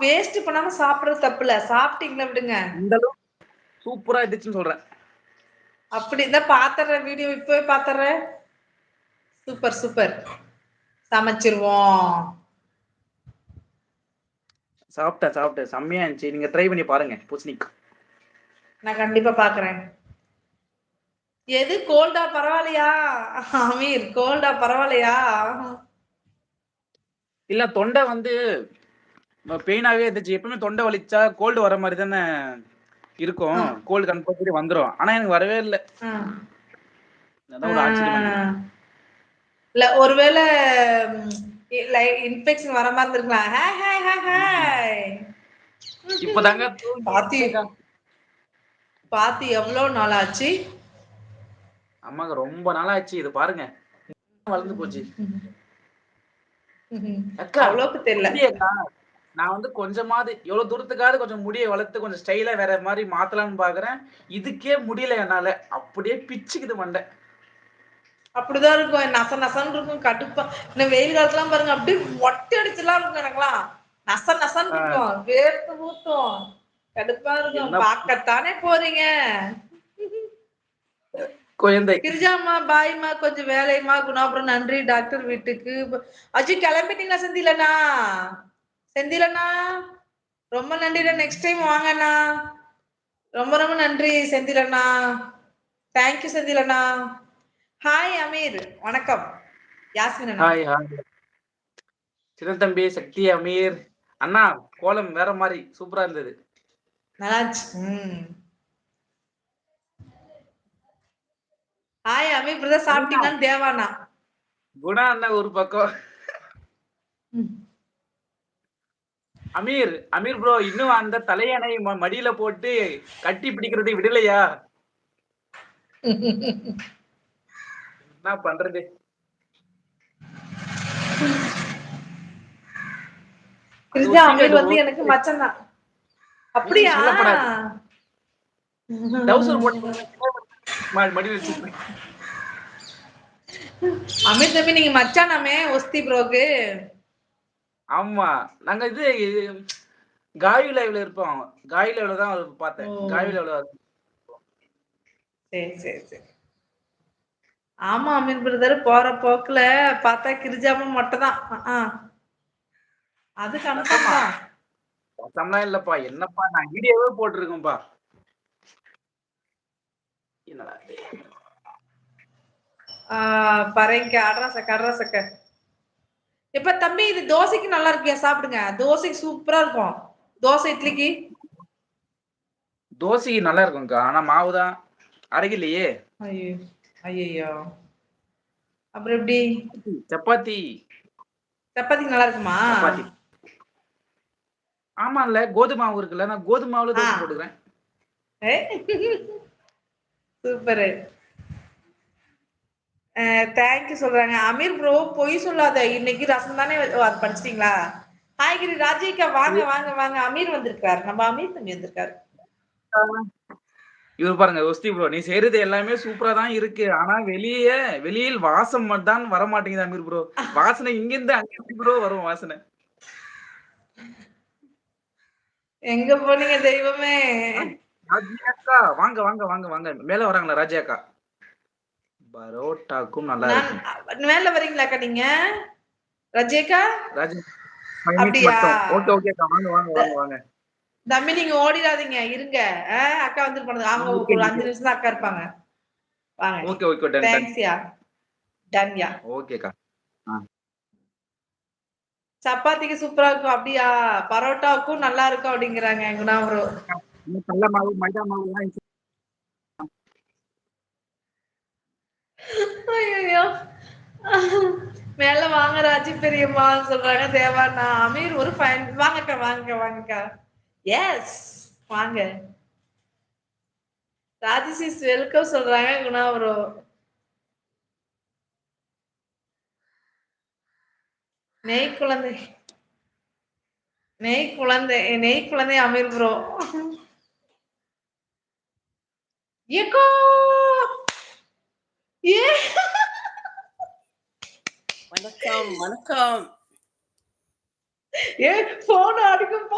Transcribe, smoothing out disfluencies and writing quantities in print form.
Waste பண்ணாம சாப்பிடுறது தப்புல்ல. சாப்பிட்டீங்களா விடுங்க. இந்த அளவுக்கு சூப்பரா இருந்துச்சுன்னு சொல்றேன். அப்படி இருந்தா பாத்துறேன் வீடியோ இப்பவே பாத்துறேன். Super super. சமைச்சிருவோம். சாப்பிட்டேன். செம்மையா இருந்துச்சு. நீங்க ட்ரை பண்ணி பாருங்க பூசணிக்கா. நான் கண்டிப்பா பாக்குறேன். எது கோல்டா பரவாயில்லையா? அமீர் கோல்டா பரவாயில்லையா? இல்ல தொண்டை வந்து பெயினாவே இருந்துச்சு. எப்பவுமே தொண்டை வலிச்சா கோல்டு வர மாதிரி தானே இருக்கும். ஆ. கோல்டு கம்பல்சரி வந்துரும். ஆனா எனக்கு வரவே இல்ல. ஆ. அதான் ஒரு ஆச்சரியமா இருந்தது. இல்ல ஒருவேளை இல்ல இன்ஃபெக்ஷன் வர மாதிரி இருக்கலாம். Hi hi hi hi. இப்பதாங்க பாத்தி தூங்கி பாத்தி எவ்வளவு நாள் ஆச்சு? அம்மாங்க ரொம்ப நாளாச்சு. இது பாருங்க. வளர்ந்து போச்சு. அக்கா அவ்வளவுக்கு தெரியல. முடியக்கா. நான் வந்து கொஞ்சமாவது எவ்வளவு தூரத்துக்காவது கொஞ்சம் முடிய வளர்த்து கொஞ்சம் ஸ்டைலா வேற மாதிரி மாத்தலாம்னு பாக்குறேன். இதுக்கே முடியல என்னால. அப்படியே பிச்சுக்குது மண்டை. அப்படிதான் இருக்கும். நச நசன்னு இருக்கும். கடுப்பா இந்த வெயில் காலத்துலாம் பாருங்க அப்படியே மொட்டை அடிச்சுலாம் இருக்கும் எனக்குலாம். நச நசன்னு இருக்கும். வேர்த்து ஊத்தும். கடுப்பா இருக்கும். என்ன பார்க்கத்தானே போறீங்க. குழந்தை. கிரிஜாம்மா பாய்மா கொஞ்சம் வேலைமா குணாபுரம் நன்றி டாக்டர் வீட்டுக்கு. அஜி கிளம்பிட்டீங்களா செந்திலண்ணா? செந்திலண்ணா ரொம்ப நன்றிடா. நெக்ஸ்ட் டைம் வாங்கண்ணா. ரொம்ப ரொம்ப நன்றி செந்திலண்ணா. தேங்க்யூ செந்திலண்ணா. ஹாய் அமீர் வணக்கம். யாஸ்மின் அண்ணா. Hi hi. சின்ன தம்பி சக்தி அமீர் அண்ணா கோலம் வேற மாதிரி சூப்பரா இருந்தது. நல்லாச்சு. ஹாய் அமீர் பிரதர் சாப்பிட்டீங்களான்னு தேவானா. குணா அண்ணா ஒரு பக்கம். அமீர் ப்ரோ இன்னும் அந்த தலையணை மடியில போட்டு கட்டி பிடிக்கிறதை விடலையா? என்ன பண்றது? கிரிஜா அமீர் வந்து எனக்கு மச்சான் தான். அப்படியா? சொல்லப்படாது. டவுசர் போட்டு மடியில வச்சிருக்கேன். அமீர் தம்பி நீங்க மச்சானாமே ஒஸ்தி ப்ரோக்கு. ஆமா நாங்க இது காய் லைவ்ல இருப்போம். காய் லைவ்ல தான் பார்த்தேன். காய் லைவ்ல. சரி சரி சரி. ஆமா அமீர் பிரதர் போற போக்குல பார்த்தா கிரிஜாம மட்டும் தான். அது கன்ஃபார்ம் தான். கஷ்டம்லாம் இல்லப்பா. என்னப்பா நான் வீடியோவே போட்டிருக்கேன்ப்பா. என்னடா பறைங்க அட்ராசக்க. இப்ப தம்பி இது தோசைக்கு நல்லா இருக்கியா? சாப்பிடுங்க. தோசைக்கு சூப்பரா இருக்கும். தோசை இட்லிக்கு தோசை நல்லா இருக்கும்க்கா. ஆனா மாவுதான் அரைக்கலையே. ஐயோ அப்புறம் எப்படி? சப்பாத்தி சப்பாத்திக்கு நல்லா இருக்குமா? சப்பாத்தி ஆமா இல்ல கோதுமை மாவு இருக்குல்ல. நான் கோதுமை மாவுல தோசை போட்டுக்கிறேன். சூப்பரு. தேங்க்யூ சொல்றாங்க. அமீர் ப்ரோ பொய் சொல்லாத. இன்னைக்கு ரசம் தானே படிச்சிட்டீங்களா? ஹாய்கிரி ராஜிகா வாங்க வாங்க வாங்க. அமீர் வந்திருக்காரு. நம்ம அமீர் தம்பி வந்திருக்காரு. இவர் பாருங்க ஒஸ்தி ப்ரோ. நீ செய்யறது எல்லாமே சூப்பரா தான் இருக்கு. ஆனா வெளியில் வாசம் தான் வர மாட்டேங்குது அமீர் ப்ரோ. வாசனை இங்கிருந்து அங்க ப்ரோ வரும் வாசனை. எங்க போனீங்க தெய்வமே? ராஜியாக்கா வாங்க வாங்க வாங்க வாங்க. மேல வராங்களா ராஜியாக்கா? பரோட்டாக்கும் நல்லா இருக்கும். மேல வரீங்களாக்கா நீங்க? ரஜேக்கா? ராஜி அப்படியா? ஓகே ஓகேக்கா. வாங்க வாங்க வாங்க வாங்க. தம்பி நீங்க ஓடிடாதீங்க. இருங்க. அக்கா வந்துட்டு போனது. அவங்க ஒரு 5 நிமிஷம் தான் அக்கா இருப்பாங்க. வாங்க. Okay okay done done. Thanks yeah. Done yeah. ஓகேக்கா. சப்பாத்திக்கு சூப்பரா இருக்கும். அப்படியா? பரோட்டாவுக்கும் நல்லா இருக்கும் அப்படிங்கிறாங்க குணா ப்ரோ. கடல மாவு மைதா மாவு ஐயோ மேல வாங்க ராஜி பெரியம்மா சொல்றாங்க தேவாண்ணா. அமீர் ஒரு ஃபைன் வாங்கக்கா வாங்கக்கா. எஸ் வாங்க. ராஜிசிஸ் வெல்கம் சொல்றாங்க குணா ப்ரோ. நெய் குழந்தை அமீர் ப்ரோ. ஏக்கோ ஏ வணக்கம் வணக்கம். ஏ போன் அடிக்கும்